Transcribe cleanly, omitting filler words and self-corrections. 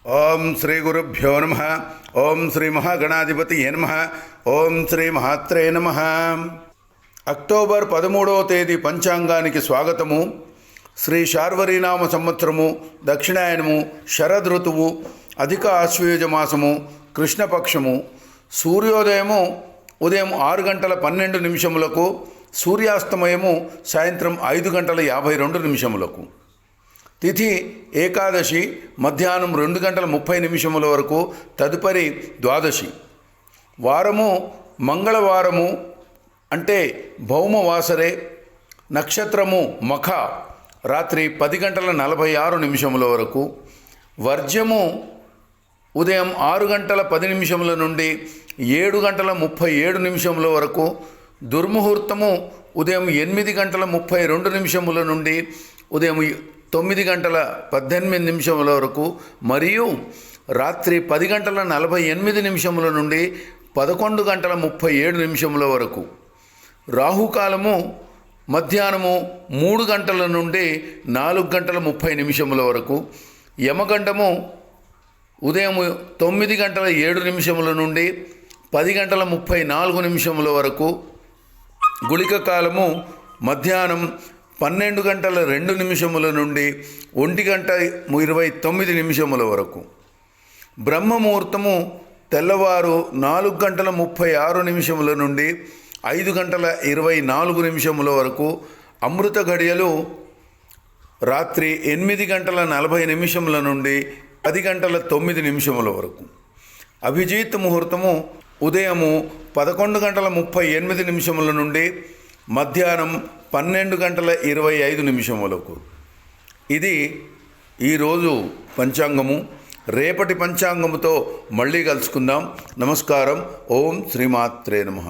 ఓం శ్రీ గురుభ్యో నమ. ఓం శ్రీ మహాగణాధిపతియే నమ. ఓం శ్రీ మహాత్రే నమ. అక్టోబర్ 13వ తేదీ పంచాంగానికి స్వాగతము. శ్రీ శార్వరీనామ సంవత్సరము, దక్షిణాయనము, శరదృతువు, అధిక ఆశ్వయుజ మాసము, కృష్ణపక్షము. సూర్యోదయము ఉదయం 6 గంటల 12 నిమిషములకు, సూర్యాస్తమయము సాయంత్రం 5 గంటల 52 నిమిషములకు. తిథి ఏకాదశి మధ్యాహ్నం 2 గంటల 30 నిమిషముల వరకు, తదుపరి ద్వాదశి. వారము మంగళవారము అంటే భౌమవాసరే. నక్షత్రము మఖ రాత్రి 10 గంటల 46 నిమిషముల వరకు. వర్జ్యము ఉదయం 6 గంటల 10 నిమిషముల నుండి 7 గంటల 37 నిమిషముల వరకు. దుర్ముహూర్తము ఉదయం 8 గంటల 32 నిమిషముల నుండి ఉదయం 9 గంటల 18 నిమిషముల వరకు, మరియు రాత్రి 10 గంటల 48 నిమిషముల నుండి 11 గంటల 37 నిమిషముల వరకు. రాహుకాలము మధ్యాహ్నము 3 గంటల నుండి 4 గంటల 30 నిమిషముల వరకు. యమగండము ఉదయం 9 గంటల 7 నిమిషముల నుండి 10 గంటల 34 నిమిషముల వరకు. గుళిక కాలము మధ్యాహ్నం 12 గంటల 2 నిమిషముల నుండి 1 గంట 29 నిమిషముల వరకు. బ్రహ్మముహూర్తము తెల్లవారు 4 గంటల 36 నిమిషముల నుండి 5 గంటల 24 నిమిషముల వరకు. అమృత ఘడియలు రాత్రి 8 గంటల 40 నిమిషముల నుండి 10 గంటల 9 నిమిషముల వరకు. అభిజిత్ ముహూర్తము ఉదయము 11 గంటల 38 నిమిషముల నుండి మధ్యాహ్నం 12 గంటల 25 నిమిషములకు. ఇది ఈరోజు పంచాంగము. రేపటి పంచాంగముతో మళ్ళీ కలుసుకుందాం. నమస్కారం. ఓం శ్రీమాత్రే నమః.